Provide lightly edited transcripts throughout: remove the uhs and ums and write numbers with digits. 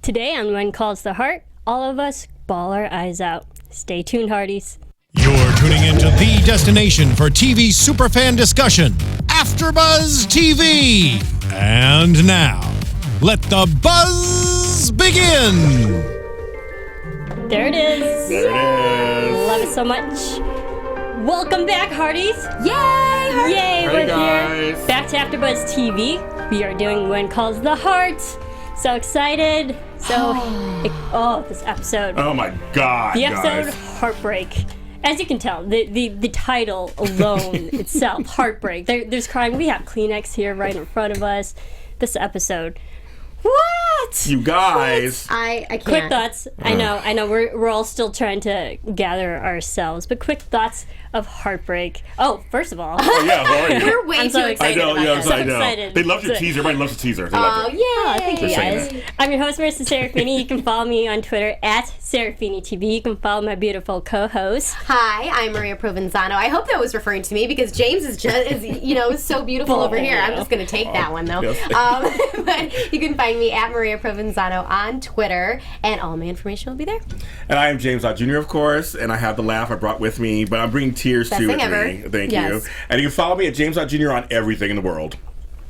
Today on When Calls the Heart, all of us bawl our eyes out. Stay tuned, Hearties. You're tuning into the destination for TV superfan discussion, AfterBuzz TV. And now, let the buzz begin. There it is. There it is. Love it so much. Welcome back, Hearties. Yay! Yay, Hey, we're guys. here. Back to AfterBuzz TV. We are doing When Calls the Heart. So excited. This episode. Oh my God, The episode, guys. Heartbreak. As you can tell, the title alone itself, Heartbreak. There's crying. We have Kleenex here right in front of us. This episode. What? You guys. I can't. Quick thoughts. I know. We're all still trying to gather ourselves, but quick thoughts of Heartbreak. Oh, first of all. Oh, yeah, Lori. We're way I'm too so I excited know, about yeah, this. So I know. excited. They love your So- teaser. Everybody loves the teaser. They Oh, love it. yay! Thank you, Just saying guys. that. I'm your host, Marisa Serafini. You can follow me on Twitter at SeraphiniTV. You can follow my beautiful co-host. Hi, I'm Maria Provenzano. I hope that was referring to me because James is so beautiful over here. I'm just going to take that one though. Yes. But you can find me at Maria Provenzano on Twitter, and all my information will be there. And I am James Lott Jr., of course, and I have the laugh I brought with me, but I'm bringing tears Best too thing with ever. me. Thank Yes. you. And you can follow me at James Lott Jr. on everything in the world.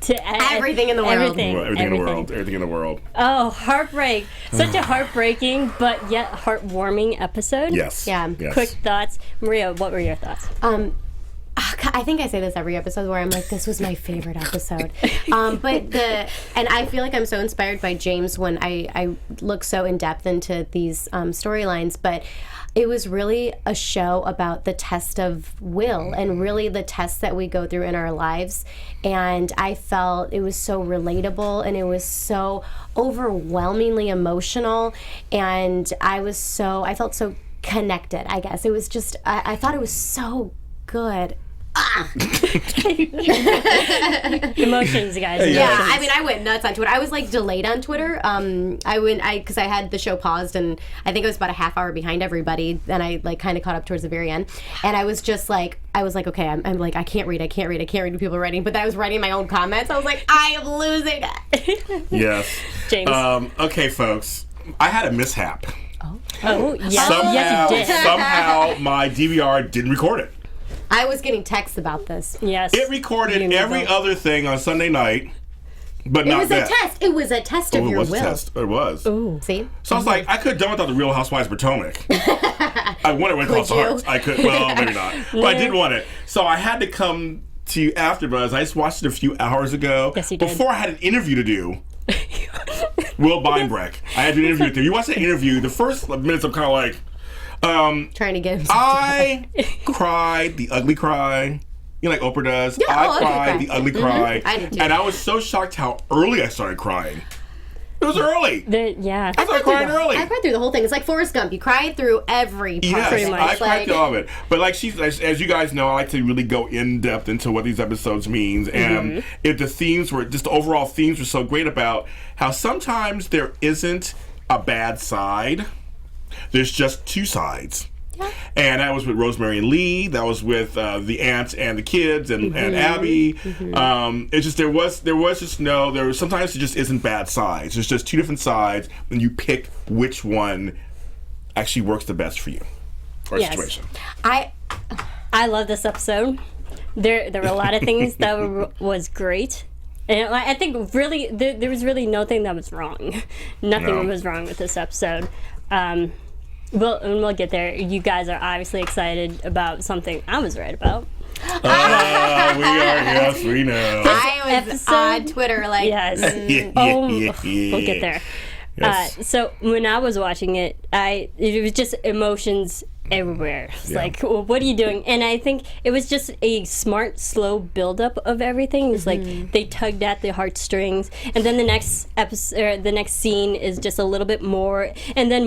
Everything in the world. Everything in the world. Everything in the world. Oh, Heartbreak. Such a heartbreaking but yet heartwarming episode. Yes. Yeah. Yes. Quick thoughts. Maria, what were your thoughts? I think I say this every episode where I'm like, this was my favorite episode. And I feel like I'm so inspired by James when I look so in depth into these storylines, but it was really a show about the test of will and really the tests that we go through in our lives. And I felt it was so relatable and it was so overwhelmingly emotional. And I felt so connected, I guess. It was just, I thought it was so good. Emotions, guys. Yeah, Emotions. I mean, I went nuts on Twitter. I was like delayed on Twitter. Because I had the show paused, and I think I was about a half hour behind everybody. And I like kind of caught up towards the very end. And I was just like, okay, I'm like, I can't read people are writing. But then I was writing my own comments. I was like, I am losing it. Yes. James. Okay, folks. I had a mishap. Oh, yes, you did. Somehow my DVR didn't record it. I was getting texts about this. Yes. It recorded every other thing on Sunday night, but It not was that. a test. It was a test of Oh, it your was will. a test. It was. Ooh. See? So I was like, I could have done without the Real Housewives of Potomac. I wanted When It Calls the you? Heart. I could, well, maybe not. But I did want it. So I had to come to AfterBuzz. I just watched it a few hours ago. Yes, you did. Before I had an interview to do. Will Beinbreck. I had to do an interview with him. You watch the interview, the first minutes I'm kind of like, Trying to get him. I cried the ugly cry. You know, like Oprah does. Yeah, I ugly cried cry. the ugly cry. I did too. And I was so shocked how early I started crying. It was early. Yeah. I started crying early. I cried through the whole thing. It's like Forrest Gump. You cried through every part. Yes, Pretty much. I cried Like- through all of it. But like as you guys know, I like to really go in depth into what these episodes means, and if the themes were just the overall themes were so great about how sometimes there isn't a bad side. There's just two sides. Yeah. And that was with Rosemary and Lee. That was with the aunts and the kids and Abby. It's just there was sometimes it just isn't bad sides. There's just two different sides, and you pick which one actually works the best for you or Yes. situation. I love this episode. There were a lot of things that was great. And I think really, there was really nothing that was wrong. Nothing No. was wrong with this episode. We'll get there. You guys are obviously excited about something I was right about. We are, yes, we know. I was Episode- on Twitter like, Yes. We'll get there. Yes. So when I was watching it, it was just emotions everywhere. It's like, well, what are you doing? And I think it was just a smart, slow buildup of everything. It's like they tugged at the heartstrings, and then the next episode, or the next scene is just a little bit more, and then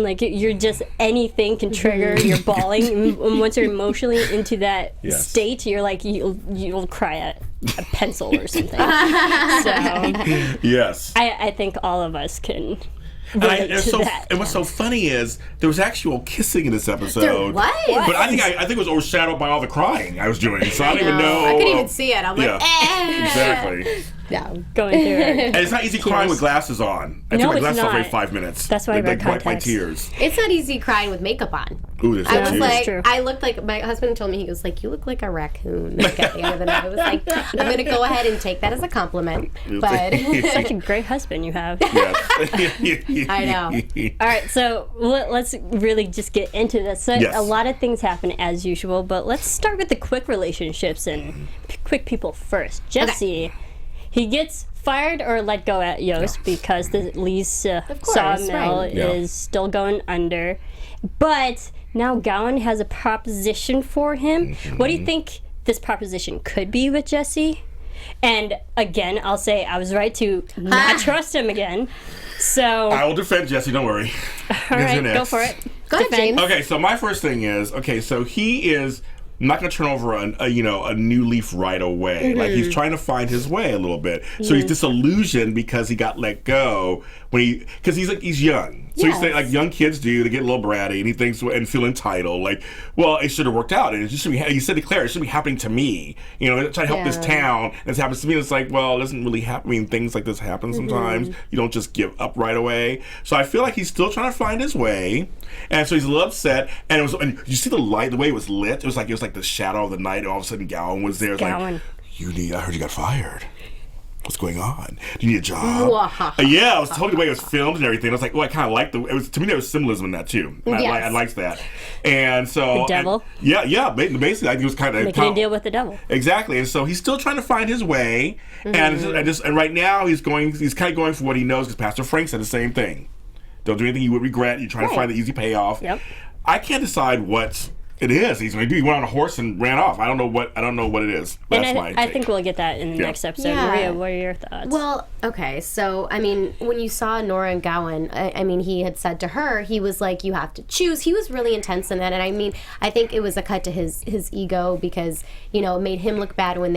like you're just anything can trigger your bawling. And once you're emotionally into that state, you're like you'll cry at a pencil or something. So Yes. I think all of us can And what's so funny is there was actual kissing in this episode. There was? But I think it was overshadowed by all the crying I was doing. So I don't even know. I couldn't even see it. I'm like, exactly. No. Going through it. And it's not easy crying with glasses on. I took my glasses off every 5 minutes. That's why I wear wipe my contacts. tears. It's not easy crying with makeup on. Ooh, I was like, true. I looked like, my husband told me, he goes like, you look like a raccoon. Like, at the end of the night. I was like, I'm going to go ahead and take that as a compliment. But Such a great husband you have. Yes. I know. All right, so let's really just get into this. So Yes. a lot of things happen as usual, but let's start with the quick relationships and quick people first. Jesse, he gets fired or let go at Yost because the Lee's sawmill right. is still going under. But now Gowan has a proposition for him. What do you think this proposition could be with Jesse? And again, I'll say I was right to not trust him again. So I will defend Jesse, don't worry. all right, go for it. Go ahead, James. Okay, so my first thing is, so he is not going to turn over a new leaf right away. Like, he's trying to find his way a little bit. So he's disillusioned because he got let go because he's young. So he's like young kids do. They get a little bratty, and he thinks and feel entitled. Like, well, it should have worked out, and it just should be. He said to Claire, it should be happening to me. Try to help this town, and it happens to me. And it's like, well, it doesn't really happen. I mean, things like this happen sometimes. You don't just give up right away. So I feel like he's still trying to find his way, and so he's a little upset. And you see the light, the way it was lit. It was like the shadow of the night, and all of a sudden Gowan was there. It was Gowan. like, I heard you got fired. What's going on? Do you need a job? Yeah, it was totally the way it was filmed and everything. I was like, I kind of liked to me there was symbolism in that too. And I liked that. And so The devil? Basically I think it was kind of Making a deal with the devil. Exactly. And so he's still trying to find his way, and right now he's kind of going for what he knows, because Pastor Frank said the same thing. Don't do anything you would regret. You're trying to find the easy payoff. Yep. I can't decide what it is he's going to do. He went on a horse and ran off. I don't know what it is. That's my take. I think we'll get that in the next episode. Yeah. Maria, what are your thoughts? Well, okay, so, I mean, when you saw Nora and Gowan, I mean, he had said to her, he was like, you have to choose. He was really intense in that, and I mean, I think it was a cut to his ego because, it made him look bad when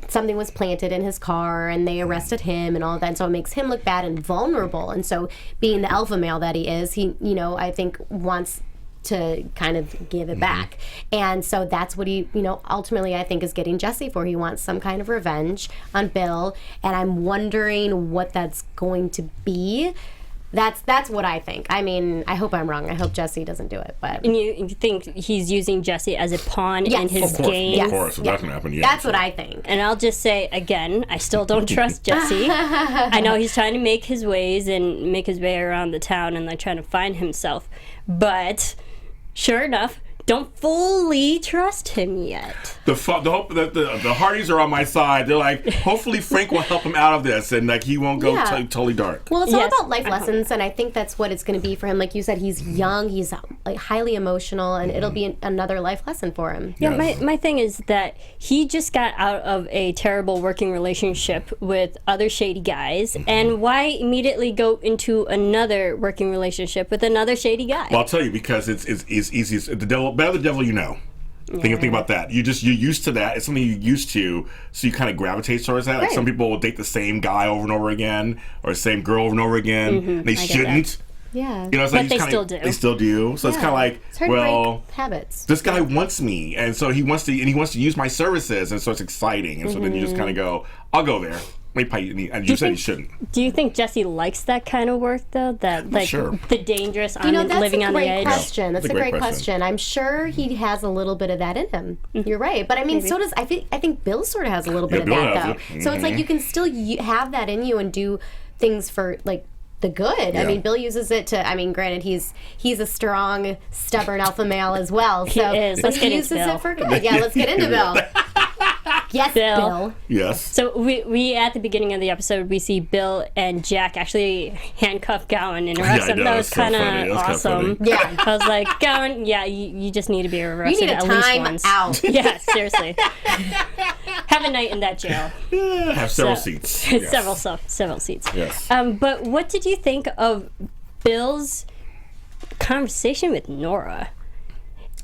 something was planted in his car and they arrested him and all that, and so it makes him look bad and vulnerable, and so being the alpha male that he is, he, I think wants to kind of give it back. And so that's what he, ultimately I think is getting Jesse for. He wants some kind of revenge on Bill, and I'm wondering what that's going to be. That's what I think. I mean, I hope I'm wrong. I hope Jesse doesn't do it. But and you think he's using Jesse as a pawn in his game? Of course, that's going to happen. Yeah, that's what I think. And I'll just say again, I still don't trust Jesse. I know he's trying to make his ways and make his way around the town and trying to find himself, but sure enough, don't fully trust him yet. The Hardys are on my side. They're like, hopefully Frank will help him out of this, and like he won't go totally dark. Well, it's all about life lessons, and I think that's what it's going to be for him. Like you said, he's young, he's like highly emotional, and it'll be another life lesson for him. Yeah, my thing is that he just got out of a terrible working relationship with other shady guys, and why immediately go into another working relationship with another shady guy? Well, I'll tell you, because it's easy. The devil, better the devil you know. Think about that. You're used to that. It's something you're used to, so you kind of gravitate towards that. Like some people will date the same guy over and over again, or the same girl over and over again. And they shouldn't. Yeah. It's but like they still do. They still do. So it's kind of like, it's hard to break habits. This guy wants me, and so he wants to use my services, and so it's exciting. And so then you just kind of go, I'll go there. And you said you shouldn't. Do you think Jesse likes that kind of work, though? That the dangerous on living on the edge? That's a great question. I'm sure he has a little bit of that in him. You're right, but I mean, so does I think Bill sort of has a little bit of that though. So it's like you can still have that in you and do things for like the good. I mean, Bill uses it to. I mean, granted, he's a strong, stubborn alpha male as well. So he is. Let's get uses into Bill. it for good. Yeah, let's get into Bill. Yes, Bill. Yes. So we at the beginning of the episode, we see Bill and Jack actually handcuff Gowan and arrest him. That was kind of awesome. Yeah. I was like, Gowan, you just need to be arrested you need at a least time once. out. Yeah, seriously. Have a night in that jail. Have several seats. Yes. Several seats. Yes. But what did you think of Bill's conversation with Nora?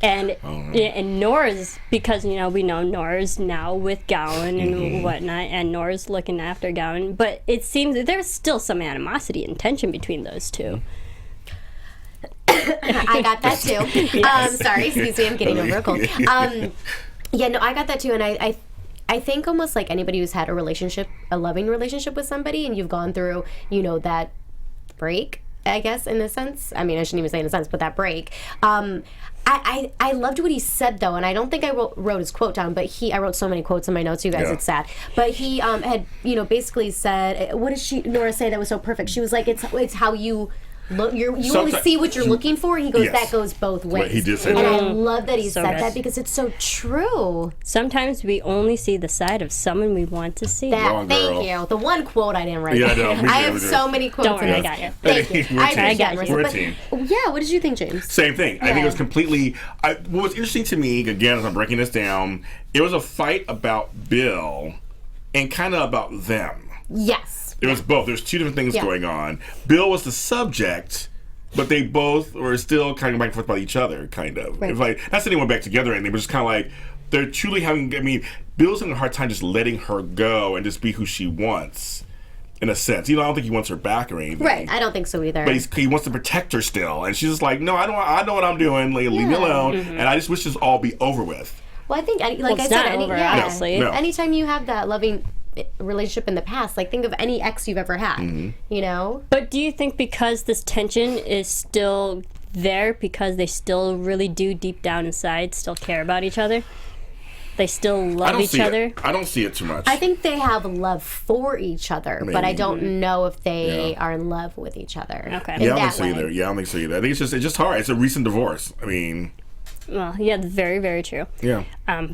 And and Nora's, because we know Nora's now with Gowan and whatnot, and Nora's looking after Gowan, but it seems that there's still some animosity and tension between those two. I got that too. Sorry, excuse me, I'm getting over a cold. Yeah, no, I got that too, and I think almost like anybody who's had a loving relationship with somebody, and you've gone through, that break, I guess, in a sense. I mean, I shouldn't even say in a sense, but that break. I loved what he said, though, and I don't think I wrote his quote down, but I wrote so many quotes in my notes, you guys, it's sad. But he had, basically said, what did Nora say that was so perfect? She was like, it's how you look, you always see what you're looking for. He goes, that goes both ways. Right, he did say and that. I love that he So said good. that because it's so true. Sometimes we only see the side of someone we want to see. Thank you. The one quote I didn't write. Yeah, no, me too, I have me too. so many quotes. Don't worry, I got you. Thank you. We're a I team. appreciate I got it, you. We're a but- team. Yeah, what did you think, James? Same thing. I think Yeah. it was completely. What was interesting to me, again, as I'm breaking this down, it was a fight about Bill and kind of about them. Yes. It was both. There's two different things Yeah. going on. Bill was the subject, but they both were still kind of back and forth about each other, kind of. Right. It was like, not that anyone back together, and they were just kind of like, they're truly having, Bill's having a hard time just letting her go and just be who she wants, in a sense. I don't think he wants her back or anything. Right. I don't think so either. But he wants to protect her still. And she's just like, no, I know what I'm doing. Like, leave me alone. And I just wish this all be over with. Well, I think, like Well, I it's said, not over, obviously. No. anytime you have that loving relationship in the past, like think of any ex you've ever had, But do you think because this tension is still there, because they still really do deep down inside still care about each other? They still love each other? I don't see it too much. I think they have love for each other, but I Maybe. don't know if they are in love with each other. Okay. in yeah, I don't that think so way. either. Yeah, I don't think so either. I think it's just hard. It's a recent divorce. Well, yeah, very, very true. Yeah.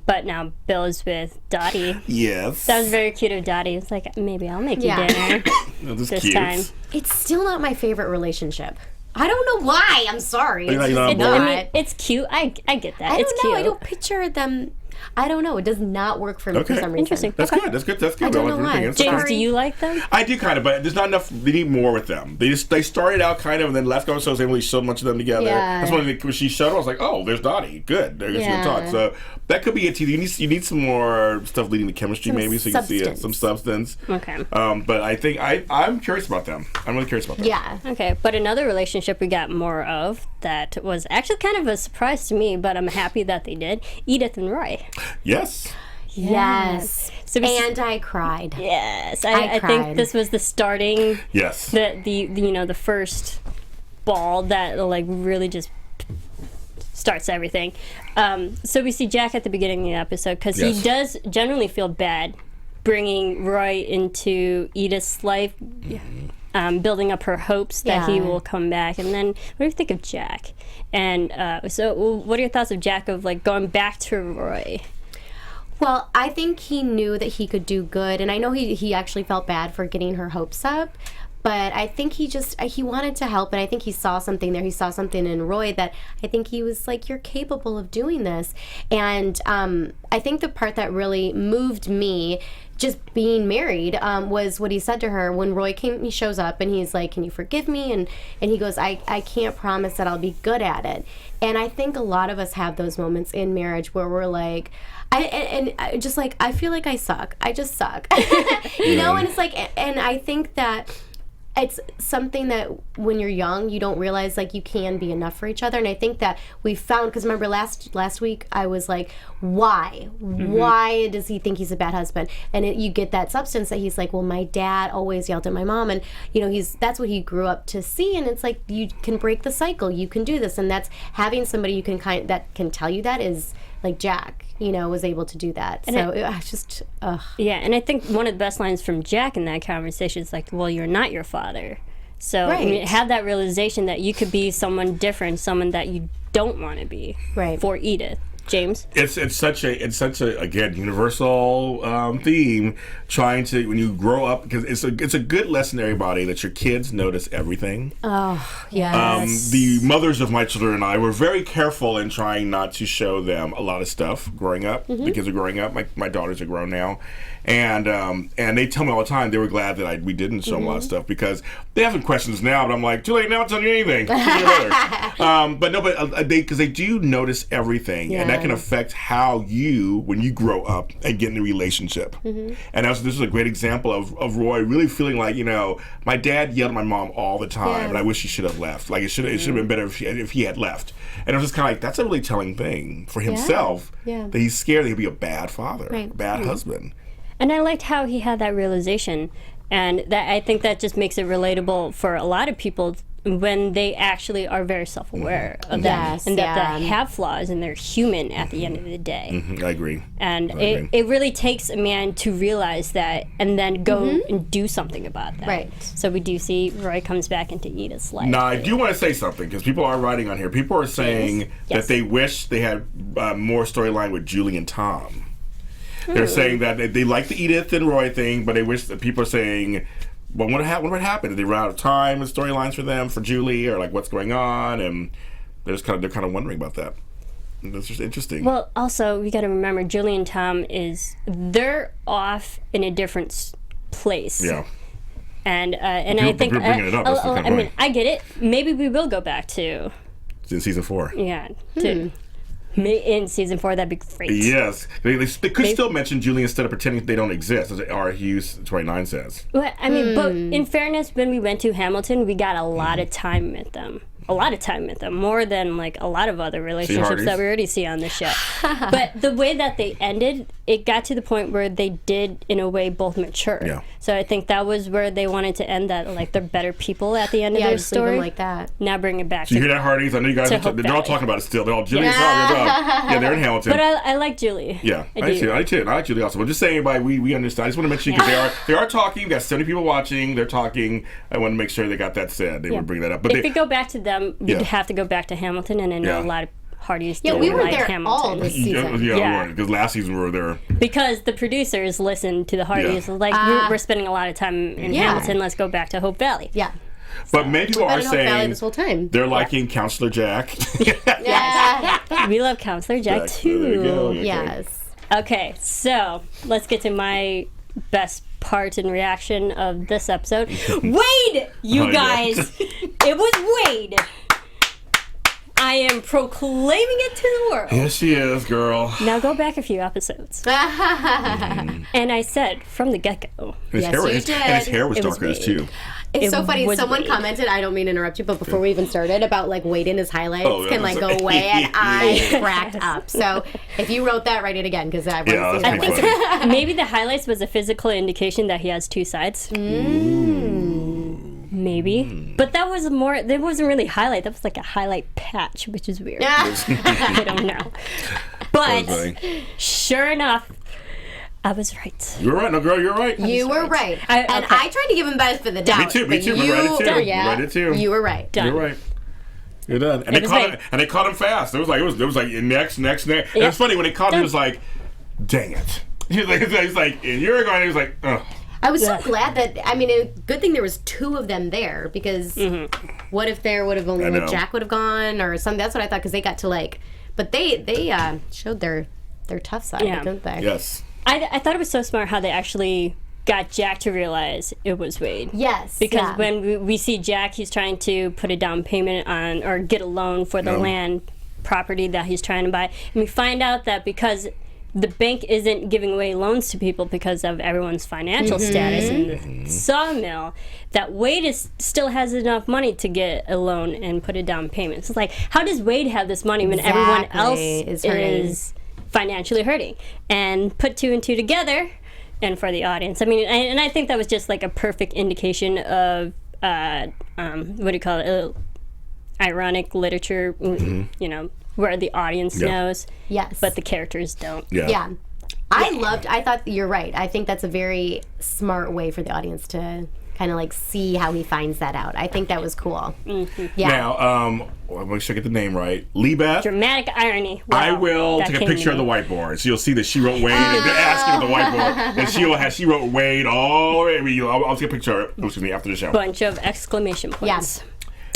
But now Bill is with Dottie. Yes. That was very cute of Dottie. It's like, maybe I'll make you Yeah. dinner That's this cute. time. It's still not my favorite relationship. I don't know why. I'm sorry. You're It's not just on board? I mean, it's cute. I get that. I It's don't know. cute. I don't picture them. I don't know. It does not work for me for Okay. some reason. Interesting. That's Okay. good. That's good. That's good. I don't Well, know why. everything is James, fine. do you like them? I do kind of, but there's not enough. They need more with them. They started out kind of, and then last couple episodes they really showed much of them together. Yeah. That's when she showed. I was like, oh, there's Dottie. Good. They're Yeah. gonna talk. So that could be it. You need some more stuff leading to chemistry, Some maybe, so you can see it. substance. Some substance. Okay. But I think I'm curious about them. I'm really curious about them. Yeah. Okay, but another relationship we got more of that was actually kind of a surprise to me, but I'm happy that they did. Edith and Roy. Yes. Yes. So we- And I cried. Yes, I I think cried. this was the starting, Yes. the first ball that like really just starts everything. So we see Jack at the beginning of the episode because Yes. he does generally feel bad bringing Roy into Edith's life. Building up her hopes that he Yeah. will come back. And then what do you think of Jack? And so what are your thoughts of Jack of like going back to Roy? Well, I think he knew that he could do good, and I know he actually felt bad for getting her hopes up, but I think he wanted to help, and I think he saw something there. He saw something in Roy that I think he was like, you're capable of doing this. And I think the part that really moved me just being married was what he said to her when Roy he shows up and he's like, can you forgive me? And he goes, I can't promise that I'll be good at it. And I think a lot of us have those moments in marriage where we're like, I just like, I feel like I suck. I just suck. you know, and it's like, and I think that it's something that when you're young, you don't realize like you can be enough for each other. And I think that we found, because remember last week I was like, why? Why does he think he's a bad husband? And you get that substance that he's like, well, my dad always yelled at my mom, and you know that's what he grew up to see. And it's like, you can break the cycle, you can do this, and that's having somebody you can that can tell you that is like Jack, you know, was able to do that. And so it was just, Yeah, and I think one of the best lines from Jack in that conversation is like, well, you're not your father. So I mean, Right. have that realization that you could be someone different, someone that you don't want to be Right. for Edith. James. It's such a again universal theme. Trying to, when you grow up, because it's a good lesson to everybody that your kids notice everything. Oh, yes. The mothers of my children and I were very careful in trying not to show them a lot of stuff growing up. The kids are growing up. My daughters are grown now, and they tell me all the time they were glad that we didn't show them a lot of stuff, because they have some questions now, but I'm like, too late now, I'm telling you anything. But they do notice everything, and that can affect how when you grow up and get in a relationship. And this is a great example of Roy really feeling like, my dad yelled at my mom all the time, and I wish he should have left. Like, it should have been better if he had left. And it was just kind of like, that's a really telling thing for himself, that he's scared that he'll be a bad father, a bad husband. And I liked how he had that realization, and that I think that just makes it relatable for a lot of people when they actually are very self-aware of that, and that they have flaws and they're human at the end of the day. I agree. And it really takes a man to realize that and then go and do something about that. Right. So we do see Roy comes back into Edith's life. Now, I do want to say something, because people are writing on here. People are saying that they wish they had more storyline with Julie and Tom. They're saying that they like the Edith and Roy thing, but they wish that people are saying, well, what would happen? Did they run out of time and storylines for them, for Julie, or like what's going on? And they're kind of wondering about that. And that's just interesting. Well, also we got to remember Julie and Tom they're off in a different place. Yeah. And I think you're bringing it up. That's I mean, I get it. Maybe we will go back to in season 4. Yeah. In season 4, that'd be great. Yes. They could still mention Julie instead of pretending they don't exist, as R. Hughes 29 says. Well, I mean, but in fairness, when we went to Hamilton, we got a lot of time with them. More than like a lot of other relationships that we already see on the show. But the way that they ended, it got to the point where they did, in a way, both mature. Yeah. So I think that was where they wanted to end that, like they're better people at the end of their story. Like that. Now bring it back. So you hear that, Hardee's? I know you guys. They're all talking about it still. They're all Julie. Yeah, they're in Hamilton. But I like Julie. Yeah, I too. I like Julie also. But just saying, we understand. I just want to mention, because they are talking. We've got 70 people watching. They're talking. I want to make sure they got that said. They would bring that up. But if we go back to them, we'd have to go back to Hamilton, and I know a lot of Hardys didn't we weren't like there Hamilton. all this season. We weren't, because last season we were there. Because the producers listened to the Hardys. Like, we're spending a lot of time in Hamilton. Let's go back to Hope Valley. Yeah. But many people are saying this whole time. They're liking Counselor Jack. We love Counselor Jack too. There you go. Yes. Okay, so let's get to my best part and reaction of this episode. Wade, you guys. It was Wade. I am proclaiming it to the world. Yes, she is, girl. Now go back a few episodes. And I said from the get-go. His hair was darker too. It's so funny. Someone commented, I don't mean to interrupt you, but before we even started, about like Wade in his highlights can like go away, and I cracked up. So if you wrote that, write it again, because I want to see that. Maybe the highlights was a physical indication that he has two sides. Maybe. But that wasn't really highlight. That was like a highlight patch, which is weird. I don't know. But sure enough, I was right. You were right. No, girl, you're right. You were right. And I tried to give him benefit for the doubt. Me too. We read it too. You were right. Done. You're right. You're done. And they caught him fast. It was like next. And it's funny when they caught him, it was like, dang it. He's like, and you're going. He was like, ugh. I was so glad that, good thing there was 2 of them there, because what if there would have only, Jack would have gone or something? That's what I thought, because they got to but they showed their tough side, didn't they? Yes. I thought it was so smart how they actually got Jack to realize it was Wade. Yes. Because when we see Jack, he's trying to put a down payment on, or get a loan for the land property that he's trying to buy. And we find out that because the bank isn't giving away loans to people because of everyone's financial status in the sawmill, that Wade still has enough money to get a loan and put a down payment. So it's like, how does Wade have this money when everyone else is financially hurting? And put 2 and 2 together, and for the audience, and I think that was just like a perfect indication of what do you call it, ironic literature, where the audience knows, but the characters don't. I thought you're right. I think that's a very smart way for the audience to kind of like see how he finds that out. I think that was cool. Mm-hmm. Yeah. Now, I'll make sure I get the name right. Lebeth. Dramatic irony. Wow, I will that take a came to picture of the me. whiteboard, so you'll see that she wrote Wade. And they're asking at the whiteboard, and she wrote Wade all the way. I'll take a picture of it. Excuse me, after the show. Bunch of exclamation points.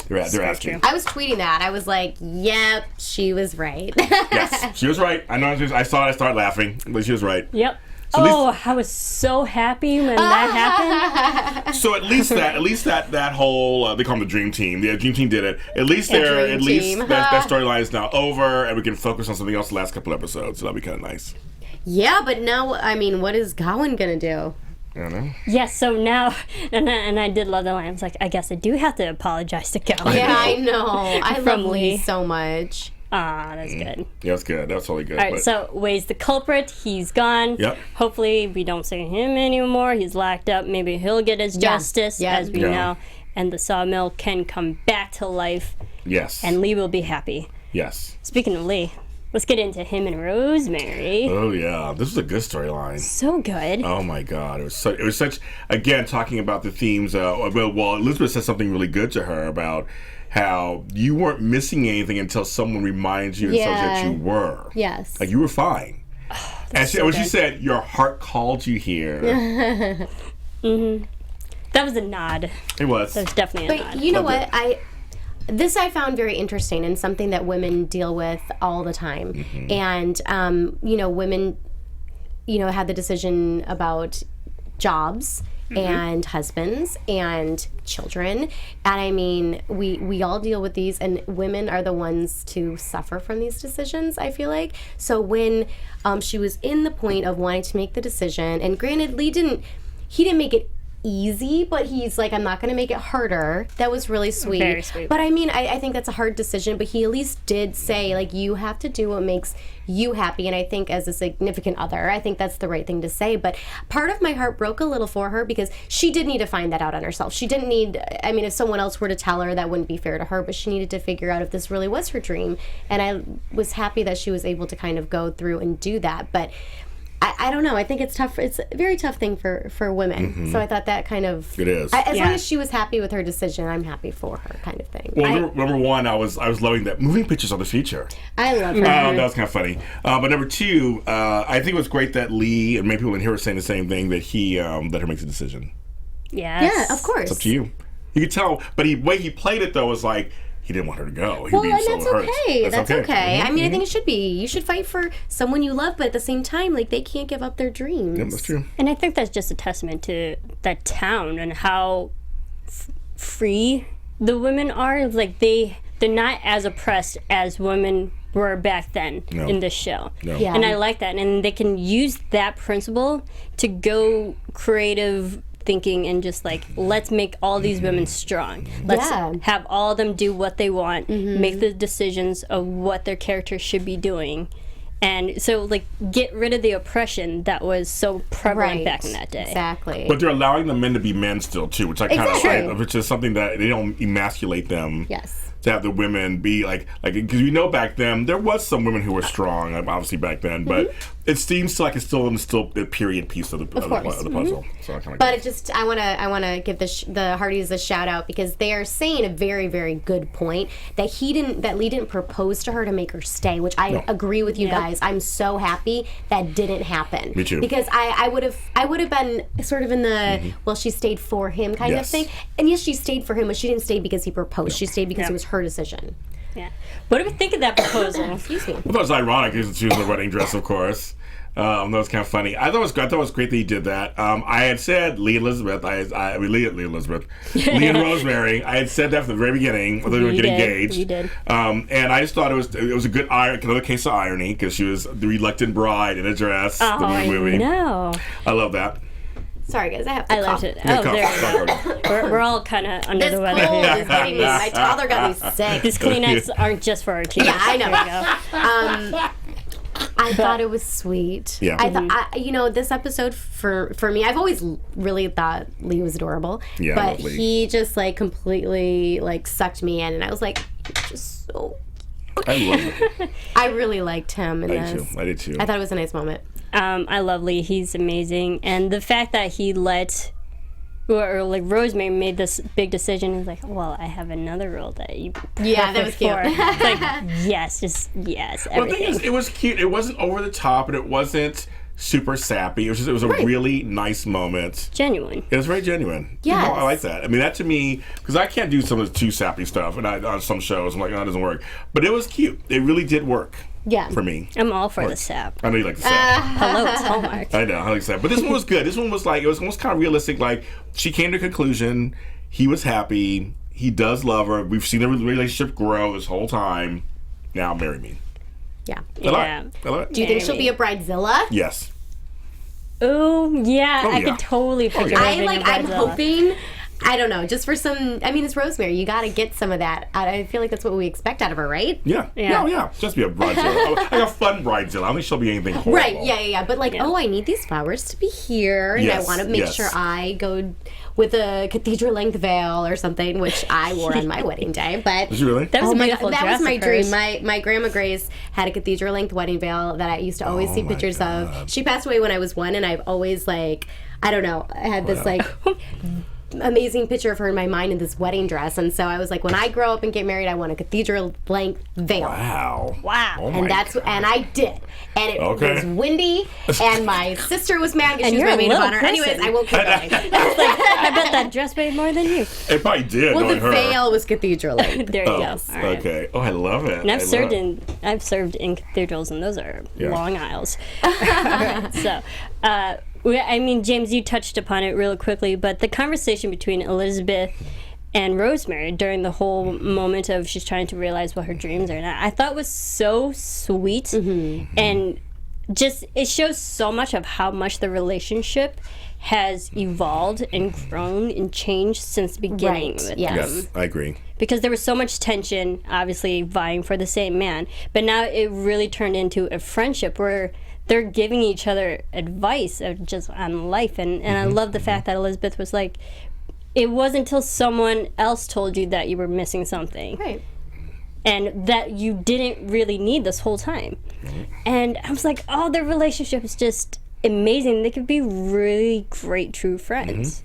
They're asking. I was tweeting that. I was like, "Yep, she was right." Yes, she was right. I know. I saw it. I started laughing, but she was right. Yep. So I was so happy when that happened. So at least that whole they call them the dream team. The dream team did it. At least that storyline is now over, and we can focus on something else the last couple episodes. So that'll be kind of nice. Yeah, but now, I mean, what is Gawain gonna do? I don't know. Yes, so now, and I did love the line. I was like, I guess I do have to apologize to Gawain. Yeah, I know. I From love Lee Lee. so much. Ah, that's good. Yeah, that's good. That's totally good. All right, so Wade's the culprit. He's gone. Yep. Hopefully, we don't see him anymore. He's locked up. Maybe he'll get his justice, as we know. And the sawmill can come back to life. Yes. And Lee will be happy. Yes. Speaking of Lee, let's get into him and Rosemary. Oh yeah, this was a good storyline. So good. Oh my God, it was such. Again, talking about the themes. Well, Elizabeth said something really good to her about how you weren't missing anything until someone reminds you that you were. Yes. Like you were fine. And she said, your heart called you here. Mm-hmm. That was a nod. It was. That was definitely a nod. But you know what? This I found very interesting and something that women deal with all the time. Mm-hmm. And, women, had the decision about jobs and husbands and children. And I mean, we all deal with these, and women are the ones to suffer from these decisions, I feel like. So when she was in the point of wanting to make the decision, and granted, Lee didn't make it easy, but he's like, I'm not going to make it harder. That was really sweet. Very sweet. But I mean, I think that's a hard decision, but he at least did say, like, you have to do what makes you happy. And I think as a significant other, I think that's the right thing to say. But part of my heart broke a little for her because she did need to find that out on herself. She didn't need, I mean, if someone else were to tell her, that wouldn't be fair to her, but she needed to figure out if this really was her dream. And I was happy that she was able to kind of go through and do that. But I don't know. I think it's tough. It's a very tough thing for women. Mm-hmm. So I thought that kind of... It is. As long as she was happy with her decision, I'm happy for her, kind of thing. Well, number one, I was loving that moving pictures of the future. I love that. That was kind of funny. But number two, I think it was great that Lee, and maybe people in here were saying the same thing, that he let her make the decision. Yes. Yeah, of course. It's up to you. You could tell, but the way he played it, though, was like... He didn't want her to go. Well, and that's okay. That's okay. Mm-hmm. I mean, I think it should be. You should fight for someone you love, but at the same time, like, they can't give up their dreams. Yep, that's true. And I think that's just a testament to that town and how free the women are. Like, they're not as oppressed as women were back then in this show. No. Yeah. And I like that. And they can use that principle to go creative thinking and just like, let's make all these women strong. Let's have all of them do what they want, make the decisions of what their characters should be doing. And so, like, get rid of the oppression that was so prevalent back in that day. Exactly. But they're allowing the men to be men still, too, which I kind of like, which is something that they don't emasculate them. Yes. To have the women be like, because back then there was some women who were strong, obviously back then, but it seems like it's still a period piece of the puzzle. So I but it just, I want to give the Hardys a shout out because they are saying a very, very good point that Lee didn't propose to her to make her stay, which I agree with you guys. I'm so happy that didn't happen. Me too. Because I would have been sort of in the well, she stayed for him kind of thing, and yes, she stayed for him, but she didn't stay because he proposed. She stayed because it was her decision. Yeah. What do we think of that proposal? Excuse me. Well, that was ironic because she was in the wedding dress, of course. That was kind of funny. I thought it was great that he did that. I had said Lee and Rosemary. I had said that from the very beginning. They were getting engaged. You did. And I just thought it was a good another case of irony because she was the reluctant bride in a dress. Oh, the movie. No. I love that. Sorry, guys. I have to I cough. loved it. Oh, there. We're all kind of under the weather cold here. is getting me. My toddler got me sick. These Kleenex aren't just for our teeth. Yeah, I know. There you go. I thought it was sweet. Yeah. I thought, this episode for me, I've always really thought Lee was adorable. Yeah, but he just like completely like sucked me in, and I was like, just so. I love it. I really liked him in this. I did too. I thought it was a nice moment. I love Lee. He's amazing, and the fact that he let or like Rosemary made this big decision. He's like, well, I have another role that you. Yeah, that was cute. It's like, yes, just yes. Well, the Everything. thing is, it was cute. It wasn't over the top, and it wasn't super sappy. It was a really nice moment. Genuine. It was very genuine. Yes. I like that. I mean, that to me, because I can't do some of the too sappy stuff, and on some shows, I'm like, oh, it doesn't work. But it was cute. It really did work. Yeah. For me. I'm all for the sap. I know you like the sap. Hello, it's Hallmark. I know, I like that. But this one was good. This one was like, it was almost kind of realistic. Like, she came to a conclusion. He was happy. He does love her. We've seen their relationship grow this whole time. Now marry me. Yeah. I love it. Do you think she'll be a bridezilla? Yes. Oh yeah, Oh, I yeah. could totally picture her being a I'm bridezilla. hoping, I don't know, just for some, I mean, it's Rosemary. You got to get some of that. I feel like that's what we expect out of her, right? Yeah. Yeah. No, yeah. Just be a bridezilla. Like a fun bridezilla. I don't think she'll be anything horrible. Right, yeah. But like, oh, I need these flowers to be here, and I Yes, want to make yes. sure I go with a cathedral-length veil or something, which I wore on my wedding day. But Did you really? That was oh a my beautiful God, that dress was my of hers. dream. My grandma Grace had a cathedral-length wedding veil that I used to always see my pictures God. of. She passed away when I was 1, and I've always like, I don't know, I had this like amazing picture of her in my mind in this wedding dress, and so I was like, when I grow up and get married, I want a cathedral-length veil. Wow. Wow. Oh my And and I did. And it Okay. was windy, and my sister was mad because And she was you're my a maid of little honor. person. Anyways, I won't keep going. I bet that dress weighed more than you. It probably did, Well, the knowing her. veil was cathedral length. There you Oh, go. All right. okay. Oh, I love it. And I've I love served in cathedrals, and those are Yeah. long aisles. So, I mean, James, you touched upon it real quickly, but the conversation between Elizabeth and Rosemary during the whole moment of she's trying to realize what her dreams are, and I thought was so sweet, and just it shows so much of how much the relationship has evolved and grown and changed since the beginning. Right, with yes. them. Yes, I agree. Because there was so much tension, obviously vying for the same man, but now it really turned into a friendship where they're giving each other advice of just on life, and I love the fact that Elizabeth was like, it wasn't until someone else told you that you were missing something, Right. and that you didn't really need this whole time. And I was like, oh, their relationship is just amazing. They could be really great true friends.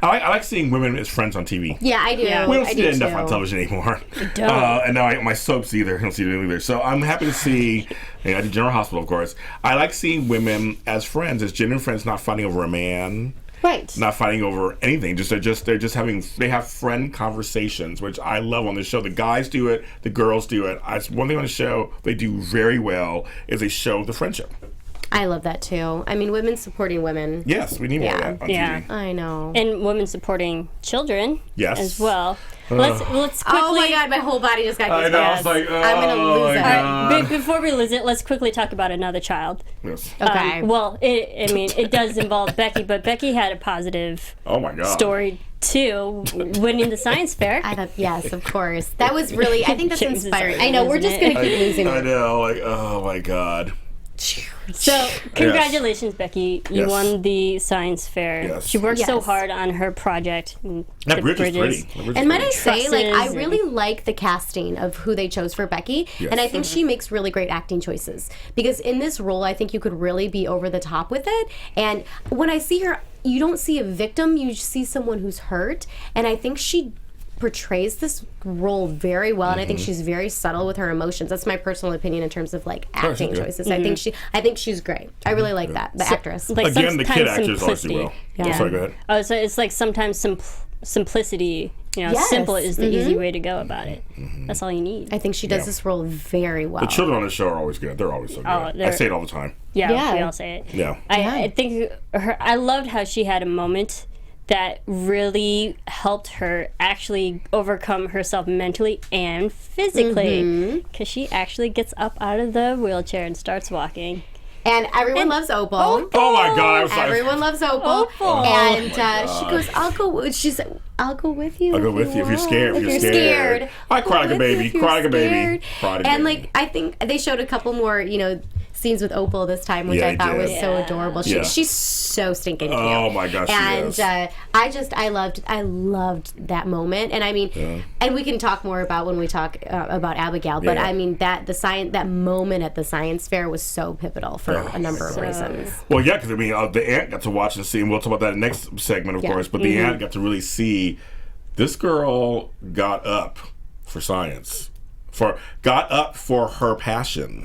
I like seeing women as friends on TV. Yeah, I do. Yeah. We don't I see do that enough too. on television anymore. don't. And now my soaps either. I don't see them either. So I'm happy to see, I do General Hospital, of course. I like seeing women as friends, as genuine friends, not fighting over a man. Right. Not fighting over anything. They have friend conversations, which I love on this show. The guys do it, the girls do it. One thing on the show they do very well is they show the friendship. I love that too. I mean, women supporting women. Yes, we need more of Yeah. that on Yeah. TV. I know. And women supporting children Yes. as well. Let's quickly. Oh my God, my whole body just got I know. I goosebumps. was like, oh I'm gonna lose my it. God. Before we lose it, let's quickly talk about another child. Yes. Okay. Well, it does involve Becky, but Becky had a positive Oh my God. story too, winning the science fair. I thought, yes, of course. That was really, I think that's James is inspiring. already I know, we're losing just it. going to keep losing I it. know. Like, oh my God. So, congratulations, Becky. You Yes. won the science fair. Yes. She worked so Yes. hard on her project. And That the bridge is bridges. pretty. That bridge is And might I pretty. say, like, I Trusses really like the casting of who they chose for Becky. Yes. And I think she makes really great acting choices. Because in this role, I think you could really be over the top with it. And when I see her, you don't see a victim, you see someone who's hurt. And I think she portrays this role very well, and I think she's very subtle with her emotions. That's my personal opinion in terms of like acting good. choices. I think she's great. I really like that, the actress. Like Again, the kid sometimes actors always do simplicity. well. Yeah. Sorry, go ahead. Oh, so it's like sometimes simplicity. Yes. Simple is the easy way to go about it. That's all you need. I think she does this role very well. The children on the show are always good. They're always so good. I they're- say it all the time. Yeah, we Yeah. all say it. Yeah. I think I loved how she had a moment that really helped her actually overcome herself mentally and physically, because she actually gets up out of the wheelchair and starts walking. And everyone loves Opal. Oh my God. I was like, Everyone loves Opal. Opal. And she goes, I'll go. She said, I'll go with you. I'll go with you if you're scared. If you're scared. I cry like a baby. If you're Cry like a baby. scared. Cry like a And baby. like, I think they showed a couple more, scenes with Opal this time, which Yeah, I he thought did. was so adorable. Yeah. She's so stinking cute. Oh my gosh, she and is. I loved that moment. And I mean, and we can talk more about when we talk about Abigail. But Yeah. I mean that moment at the science fair was so pivotal for a number of reasons. Well, yeah, because I mean, the aunt got to watch and see, and we'll talk about that in the next segment, of course. But the aunt got to really see this girl got up for science. Got up for her passion.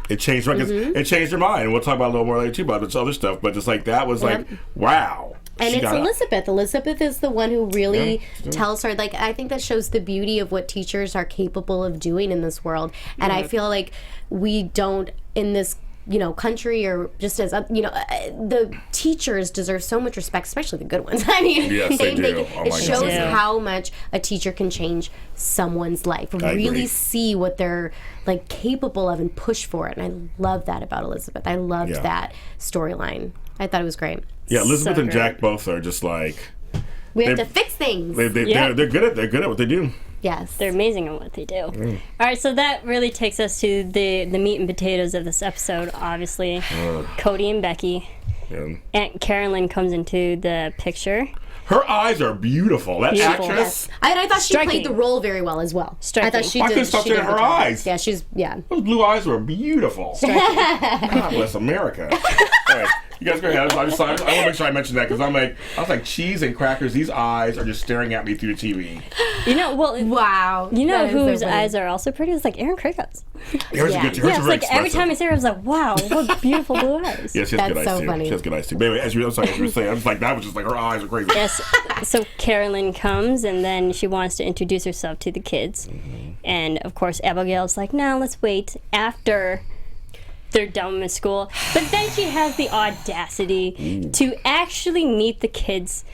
It changed her. It changed her mind. And we'll talk about it a little more later too about this other stuff. But just like that was like, wow. And She it's got up. Elizabeth. Elizabeth is the one who really tells her, like, I think that shows the beauty of what teachers are capable of doing in this world. And I feel like we don't, in this, country, or just as, the teachers deserve so much respect, especially the good ones. I mean, Yes, they do. Oh my it shows goodness. how much a teacher can change someone's life. Really agree. see what they're, like, capable of and push for it. And I love that about Elizabeth. I loved that storyline. I thought it was great. Yeah, Elizabeth So and Jack both are just like We have They- to fix things. they're good at what they do. Yes. They're amazing at what they do. All right, so that really takes us to the meat and potatoes of this episode, obviously. Cody and Becky. Yeah. Aunt Carolyn comes into the picture. Her eyes are beautiful. That Beautiful. actress. Yes. I thought she Striking. played the role very well as well. Striking. I thought she I did. couldn't stop she staring did at her the job. eyes. Yeah, she's Those blue eyes were beautiful. God bless America. All right, you guys go ahead. I want to make sure I mention that because I was like cheese and crackers. These eyes are just staring at me through the TV. Wow. You know That is so whose funny. eyes are also pretty? It's like Erin Krakow's. Hers Yeah. are good too. Yeah, Hers are it's very like every time I expressive. see her, I was like, wow, what beautiful blue eyes. Yeah, she has That's good eyes so too. funny. She has good eyes too. But anyway, as you were saying, I was like, that was just like her eyes are crazy. Yes. So Carolyn comes, and then she wants to introduce herself to the kids. And, of course, Abigail's like, no, let's wait after they're done with school. But then she has the audacity to actually meet the kids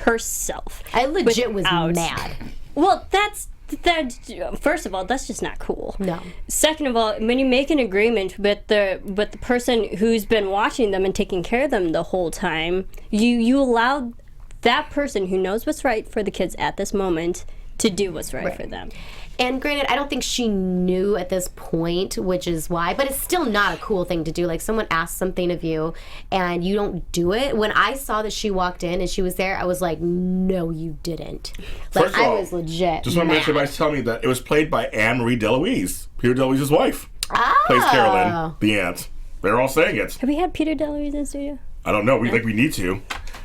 herself. I legit was without- mad. Well, first of all, that's just not cool. No. Second of all, when you make an agreement with the person who's been watching them and taking care of them the whole time, you allow that person who knows what's right for the kids at this moment to do what's right for them. And granted, I don't think she knew at this point, which is why, but it's still not a cool thing to do. Like, someone asks something of you and you don't do it. When I saw that she walked in and she was there, I was like, no, you didn't. Like, First of I all, was legit Just want to mad. mention, everybody's telling me that it was played by Anne-Marie DeLuise. Peter DeLuise's wife Oh. plays Carolyn, the aunt. They're all saying it. Have we had Peter DeLuise in studio? I don't know. We need to.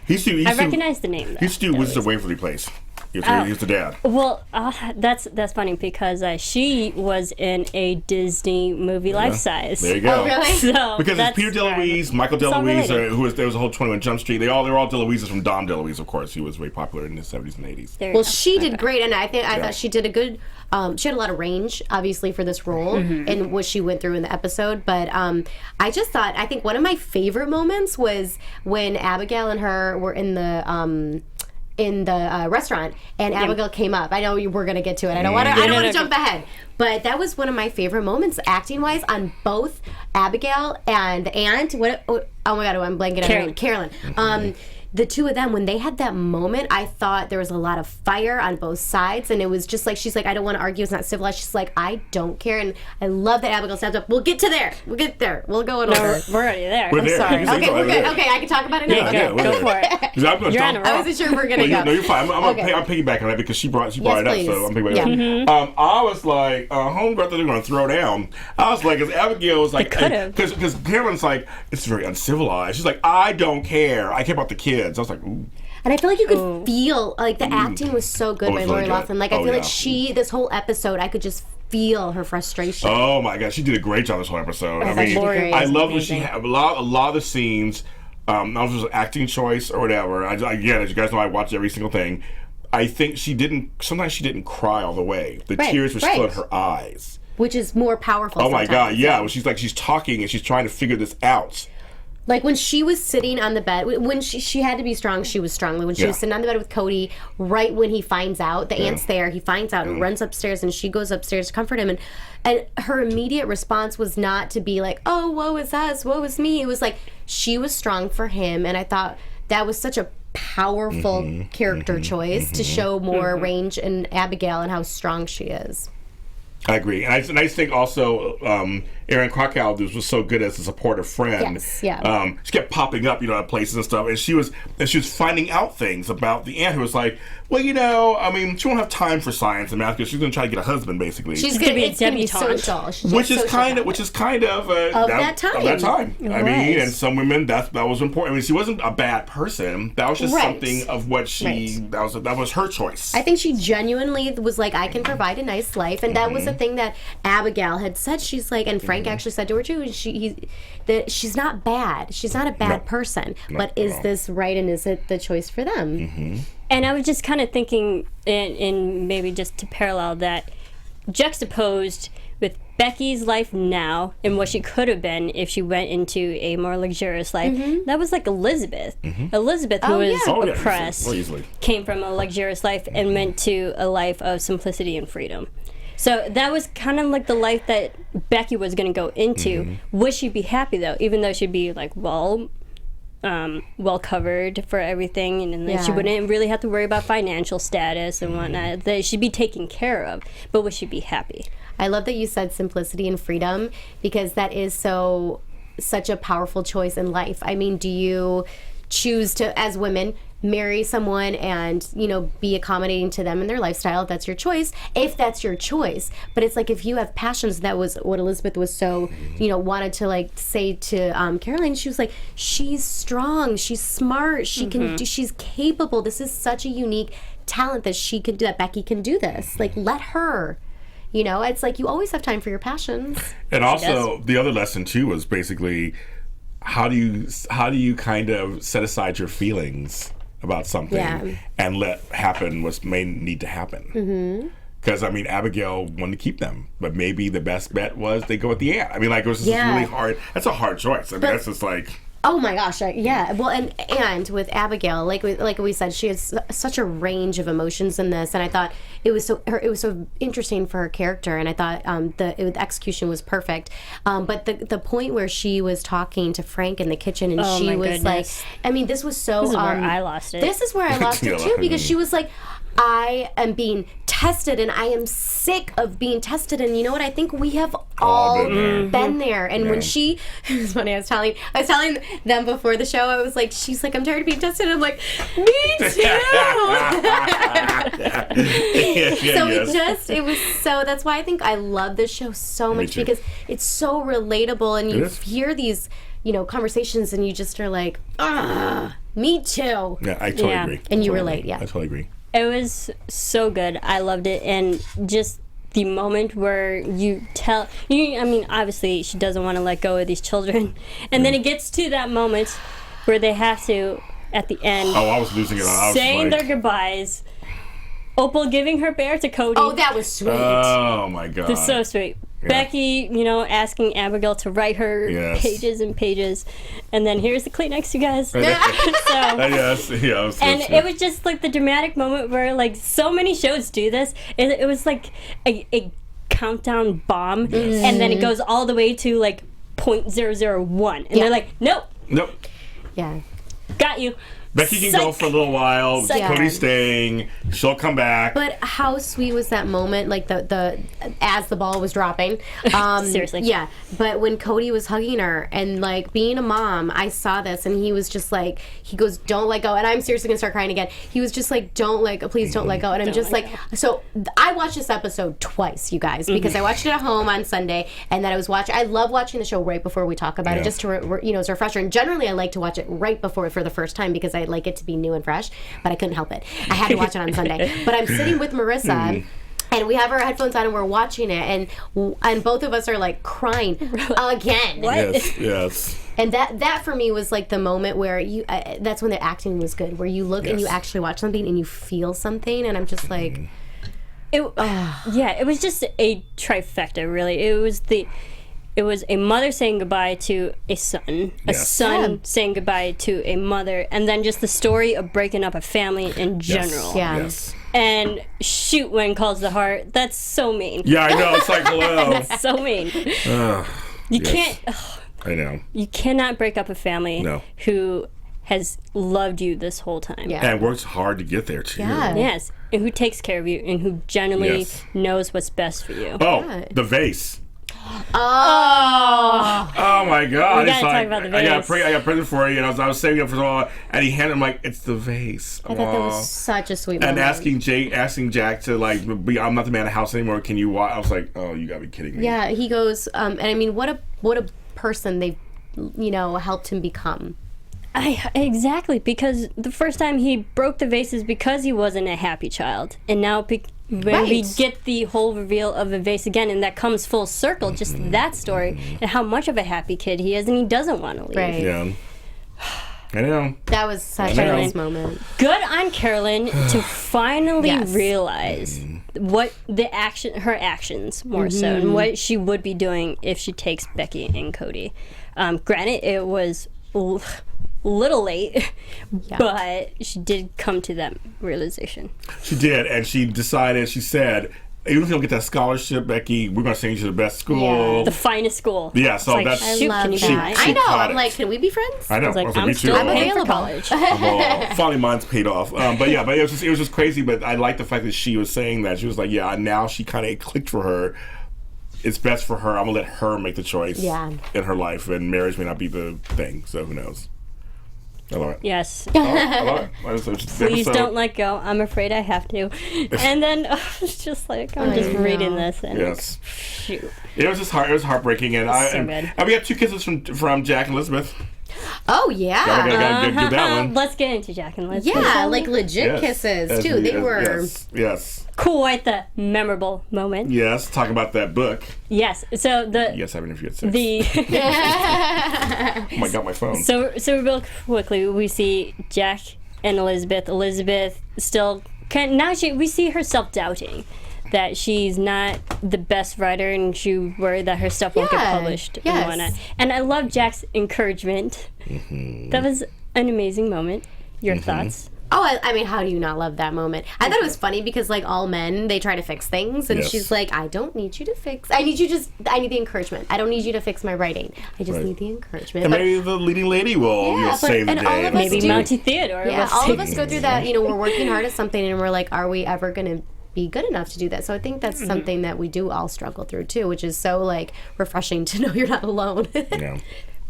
I recognize the name, though. He used to do Wizards of Waverly Place. He was the dad. Well, that's funny because she was in a Disney movie Life Size. There you go. Oh, really? So Because it's that's Peter DeLuise, Michael It's all DeLuise, related. there was a whole 21 Jump Street. They're all DeLuises from Dom DeLuise, of course. He was very popular in the 70s and 80s. There you Well, go. she did great, and I thought she did a good. She had a lot of range, obviously, for this role and what she went through in the episode. But I think one of my favorite moments was when Abigail and her were in the restaurant, and Abigail came up. I know we're gonna get to it. I don't want to jump ahead, but that was one of my favorite moments, acting wise, on both Abigail and the aunt. Oh my god, I'm blanking on her name. Carolyn. The two of them, when they had that moment, I thought there was a lot of fire on both sides, and it was just like, she's like, I don't want to argue, it's not civilized. She's like, I don't care, and I love that Abigail stepped up. We'll get there. We'll go in order. We're already there. We're there. Sorry. You can say Okay, so we're right good. there. Okay, I can talk about it now. Yeah, Go we're for there. it. 'Cause I'm gonna You're on a talk- roll. I wasn't sure if we're gonna go. No, you're fine. I'm Okay. piggybacking on that because she brought it up, please. so I'm piggybacking. Yeah. I was like, home brother, they're going to throw down. I was like, because Abigail was like, could've. because Carolyn's like, it's very uncivilized. She's like, I don't care. I care about the kids. I was like, ooh. And I feel like you could feel, like, the acting was so good Oh, by it's Lori really good. Loughlin. Like, I Oh, feel yeah. like this whole episode, I could just feel her frustration. Oh my god, she did a great job this whole episode. I mean, Lori I was love when she amazing. had a lot of the scenes. I don't know if it was an acting choice or whatever. Again, as you guys know, I watch every single thing. I think sometimes she didn't cry all the way. The Right, tears were still in right. her eyes. Which is more powerful Oh my god, sometimes. yeah. When she's talking and she's trying to figure this out. Like, when she was sitting on the bed, when she had to be strong, she was strong. When she was sitting on the bed with Cody, right when he finds out, the aunt's there, he finds out and runs upstairs, and she goes upstairs to comfort him. And her immediate response was not to be like, oh, woe is us, woe is me. It was like, she was strong for him, and I thought that was such a powerful character choice to show more range in Abigail and how strong she is. I agree, and I think also Erin Krakow was so good as a supportive friend. Yes, yeah. She kept popping up, at places and stuff, and she was finding out things about the aunt who was like, well, she won't have time for science and math because she's going to try to get a husband, basically. She's going to be social. Which is kind of that time. I mean, and some women that was important. I mean, she wasn't a bad person. That was just something of what that was her choice. I think she genuinely was like, I can provide a nice life, and that was the thing that Abigail had said. She's like, and Frank actually said to her too. That she's not bad. She's not a bad person. But is this right, and is it the choice for them? Mm-hmm. And I was just kind of thinking, in maybe just to parallel that, juxtaposed with Becky's life now and what she could have been if she went into a more luxurious life. That was like Elizabeth. Elizabeth, who was oppressed, came from a luxurious life and went to a life of simplicity and freedom. So that was kind of like the life that Becky was going to go into. Would she be happy, though, even though she'd be like, well covered for everything, and then she wouldn't really have to worry about financial status and whatnot. That she'd be taken care of, but would she be happy? I love that you said simplicity and freedom, because that is such a powerful choice in life. I mean, do you choose to, as women, marry someone and be accommodating to them in their lifestyle? If that's your choice, but it's like, if you have passions, that was what Elizabeth was so wanted to like say to Caroline. She was like, she's strong, she's smart, she can do, she's capable, this is such a unique talent that she could do, that Becky can do this, like, let her. It's like, you always have time for your passions. And also the other lesson too was basically, how do you kind of set aside your feelings about something and let happen what may need to happen. Because, Abigail wanted to keep them, but maybe the best bet was they go with the aunt. It was just really hard. That's a hard choice. That's just like... Oh my gosh, yeah. Well, and with Abigail, like we said, she has such a range of emotions in this, and I thought it was so interesting for her character, and I thought the execution was perfect. But the point where she was talking to Frank in the kitchen, and she was like, this was so. This is where I lost it. This is where I lost it too, because she was like, I am being tested, and I am sick of being tested. And you know what? I think we have all been there. And when she, it was funny, I was telling them before the show, I was like, she's like, I'm tired of being tested. And I'm like, me too. It was so, that's why I think I love this show so much, because it's so relatable, and you hear these, conversations, and you just are like, me too. Yeah, I totally agree. And you relate, I totally agree. It was so good. I loved it. And just the moment where you tell... obviously, she doesn't want to let go of these children. And then it gets to that moment where they have to, at the end... I was losing it. Saying their goodbyes. Opal giving her bear to Cody. Oh, that was sweet. Oh, my God. It's so sweet. Yeah. Becky, asking Abigail to write her pages and pages, and then here's the Kleenex, you guys. It was just like the dramatic moment where, like, so many shows do this. It was like a countdown bomb, and then it goes all the way to like 0.001, and they're like, nope. Yeah, got you. Becky can go for a little while. Cody's staying. She'll come back. But how sweet was that moment? Like the as the ball was dropping. Seriously. Yeah. But when Cody was hugging her, and like, being a mom, I saw this, and he was just like, he goes, "Don't let go." And I'm seriously gonna start crying again. He was just like, please don't let go. And I'm just like, so I watched this episode twice, you guys, because I watched it at home on Sunday, and then I love watching the show right before we talk about it, just to it's a refresher. And generally, I like to watch it right before for the first time, because I like it to be new and fresh, but I couldn't help it. I had to watch it on Sunday. But I'm sitting with Marissa, and we have our headphones on, and we're watching it, and both of us are like crying again. What? Yes. And that for me was like the moment where you that's when the acting was good, where you look and you actually watch something and you feel something, and I'm just like, it was just a trifecta, really. It was a mother saying goodbye to a son, a son saying goodbye to a mother, and then just the story of breaking up a family in general. Yes. And shoot, when calls the heart, that's so mean. Yeah, I know. It's like, hello. That's so mean. You can't... I know. You cannot break up a family who has loved you this whole time. Yeah. And works hard to get there, too. Yeah. Yes. And who takes care of you, and who genuinely knows what's best for you. Oh, the vase. Oh my God! We gotta talk about the vase. I got a present for you, and I was saving up for all, and he handed him like it's the vase. I thought that was such a sweet moment. And asking Jack to like, I'm not the man of the house anymore. Can you watch? I was like, oh, you gotta be kidding me. Yeah, he goes, and I mean, what a person they've, helped him become. Exactly, because the first time he broke the vase is because he wasn't a happy child, and now when we get the whole reveal of the vase again, and that comes full circle, just that story, and how much of a happy kid he is, and he doesn't want to leave. Right. Yeah. I know. That was such a nice moment. Good on Carolyn to finally realize what her actions more so, and what she would be doing if she takes Becky and Cody. Granted, it was little late, but she did come to that realization. She did, and she decided, she said, even if you don't get that scholarship, Becky, we're going to send you to the best school. Yeah. The finest school. Yeah, so like, that's... shoot, I love can you that. be I know. I'm it. like, can we be friends? I know. I was like, me I'm too. still paying for available. college. Well, finally mine's paid off. But it was just crazy, but I like the fact that she was saying that. She was like, yeah, now she kind of clicked for her. It's best for her. I'm going to let her make the choice in her life, and marriage may not be the thing, so who knows. I love it. Yes. I love it. Please don't let go. I'm afraid I have to. And then it's just like I'm just reading this and shoot. It was just it was heartbreaking, and and we got 2 kisses from Jack and Elizabeth. Oh yeah. Gotta do that one. Let's get into Jack and Elizabeth. Yeah, like legit kisses too. They were quite the memorable moment. Yes, talk about that book. Yes. So the Yes, I haven't interviewed sex. Oh my God, my phone. So real quickly, we see Jack and Elizabeth. Elizabeth still we see her self-doubting that she's not the best writer, and she worried that her stuff won't get published and whatnot. And I love Jack's encouragement. That was an amazing moment. Your thoughts? Oh, I mean, how do you not love that moment? I thought it was funny because, like, all men, they try to fix things, and she's like, I don't need you to fix. I need the encouragement. I don't need you to fix my writing. I just need the encouragement. And maybe the leading lady will save the day. Maybe Mountie Theodore. Yeah, all of us go through that. We're working hard at something, and we're like, are we ever going to be good enough to do that? So I think that's something that we do all struggle through too, which is so like refreshing to know you're not alone.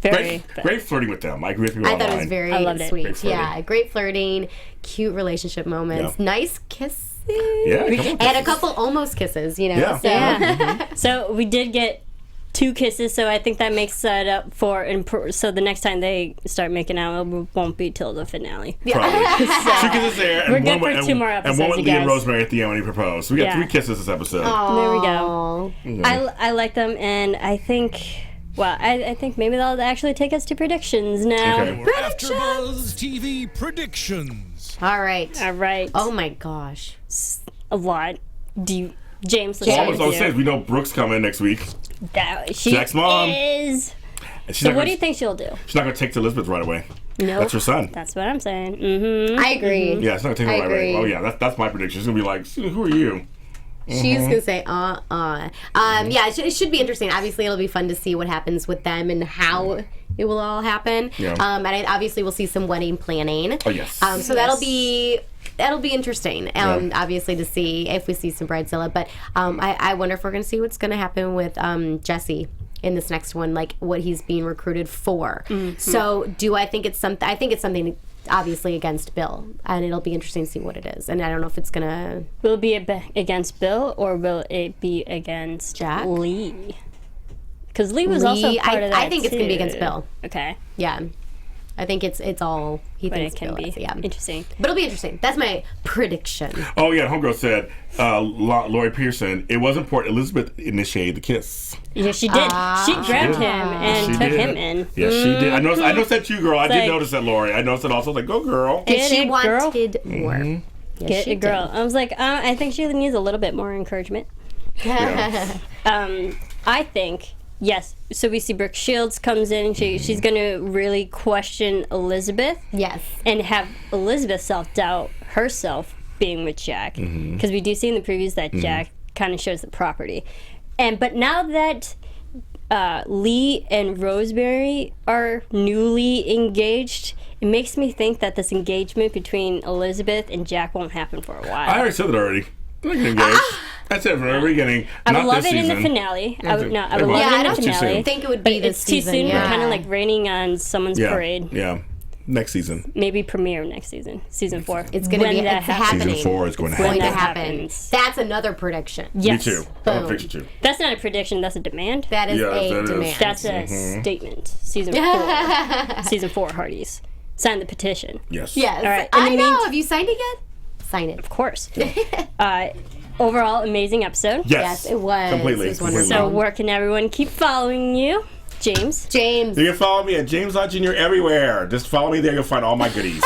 Great flirting with them. I agree with you. I thought it was very sweet. Great great flirting, cute relationship moments, nice kisses, and a couple almost kisses. So we did get 2 kisses, so I think that makes that up for. So the next time they start making out, it won't be till the finale. Probably. 2 kisses there, and we're good for 2 more episodes. And one with Lee and Rosemary at the end when he proposed. So we got 3 kisses this episode. There we go. I like them, and I think. Well, I think maybe they'll actually take us to predictions now. Okay. AfterBuzz TV predictions. All right. Oh my gosh. A lot. James, says we know Brooke's coming next week. Jack's mom is. So what do you think she'll do? She's not going to take to Elizabeth right away. No. That's her son. That's what I'm saying. I agree. Yeah, she's not going to take him right away. Oh, yeah, that's my prediction. She's going to be like, who are you? She's going to say, Yeah, it should be interesting. Obviously, it'll be fun to see what happens with them and how it will all happen. Yeah. And obviously, we'll see some wedding planning. Oh, yes. So that'll be interesting, obviously, to see if we see some bridezilla. But I wonder if we're going to see what's going to happen with Jesse in this next one, like what he's being recruited for. So do I think it's something? I think it's something obviously against Bill, and it'll be interesting to see what it is. And I don't know if it's gonna. Will it be against Bill, or will it be against Jack? Lee? Because Lee was also part of that. I think it's gonna be against Bill. Okay. Yeah. I think it's all he thinks it can Bill be. Is, yeah. Interesting. But it'll be interesting. That's my prediction. Oh yeah, homegirl said, Lori Pearson, it was important Elizabeth initiated the kiss. Yeah, she did. She grabbed him and took him in. Yes, she did. I noticed that too, girl. I did notice that, Lori. I noticed that also. Like, go girl. And she wanted more. Yes, get it, girl. I was like, I think she needs a little bit more encouragement. I think. Yes. So we see Brooke Shields comes in. She's going to really question Elizabeth. Yes. And have Elizabeth self-doubt herself being with Jack. Because we do see in the previews that Jack kind of shows the property. But now that Lee and Rosemary are newly engaged, it makes me think that this engagement between Elizabeth and Jack won't happen for a while. I already said that already. They're not getting engaged. That's it from the beginning. I would Not love this it in the season. finale. I would love Yeah, it I in the don't finale. think it would But be this it's too season. soon. Yeah. We're kind of like raining on someone's parade. Yeah. Next season. Maybe premiere next season, season 4. It's going to be happening. Season 4 is going to When happen. that happens. That's another prediction. Yes. Me too. I'm a picture too. That's not a prediction. That's a demand. That is Yes, a that is. demand. That's a statement. Season 4. Season 4, Hearties. Sign the petition. Yes. Yes. All right. I In the know. Have you signed it yet? Sign it. Of course. Overall, amazing episode. Yes. Yes, it was. Completely. It was wonderful. So where can everyone keep following you? James. James. You can follow me at James Lott Jr. everywhere. Just follow me there. You'll find all my goodies.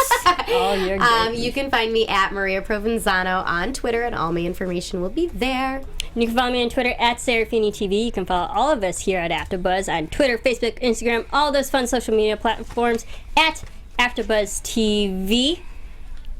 Oh, you're good. You can find me at Maria Provenzano on Twitter, and all my information will be there. You can follow me on Twitter at Serafini TV. You can follow all of us here at AfterBuzz on Twitter, Facebook, Instagram, all those fun social media platforms at AfterBuzz TV.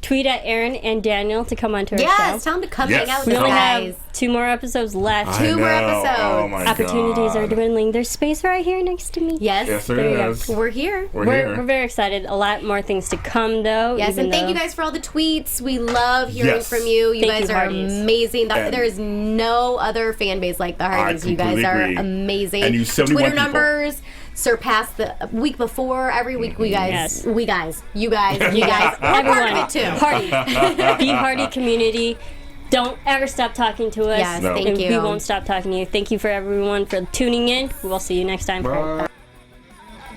Tweet at Erin and Daniel to come onto our Yes, show. tell them to come Yes. hang out We with us, only guys. have 2 more episodes left. Two more I know. episodes. Oh my Opportunities God. are dwindling. There's space right here next to me. Yes. Yes, There there you go. is. We're here. We're We're here. very excited. A lot more things to come, though. Yes, even and thank though- you guys for all the tweets. We love hearing Yes. from you. You Thank guys you, are Hardys. amazing. And- There is no other fan base like the Hardys. You guys completely are agree. amazing. And you 71 Twitter people. numbers surpass the week before. Every week, you guys, Yes. you guys, we're part of Everyone, it too. Hardy. Be Hardy community. Don't ever stop talking to us. Yes, No. thank And you. we won't stop talking to you. Thank you for everyone for tuning in. We'll see you next time. Bye.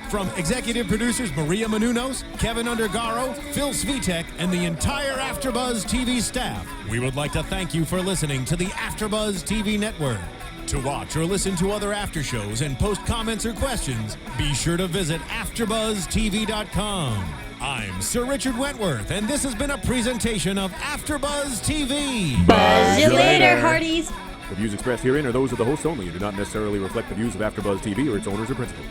From executive producers Maria Menounos, Kevin Undergaro, Phil Svitek, and the entire AfterBuzz TV staff, we would like to thank you for listening to the AfterBuzz TV network. To watch or listen to other after shows and post comments or questions, be sure to visit AfterBuzzTV.com. I'm Sir Richard Wentworth, and this has been a presentation of AfterBuzz TV. Buzz you you later, later. Hardies. The views expressed herein are those of the hosts only and do not necessarily reflect the views of AfterBuzz TV or its owners or principals.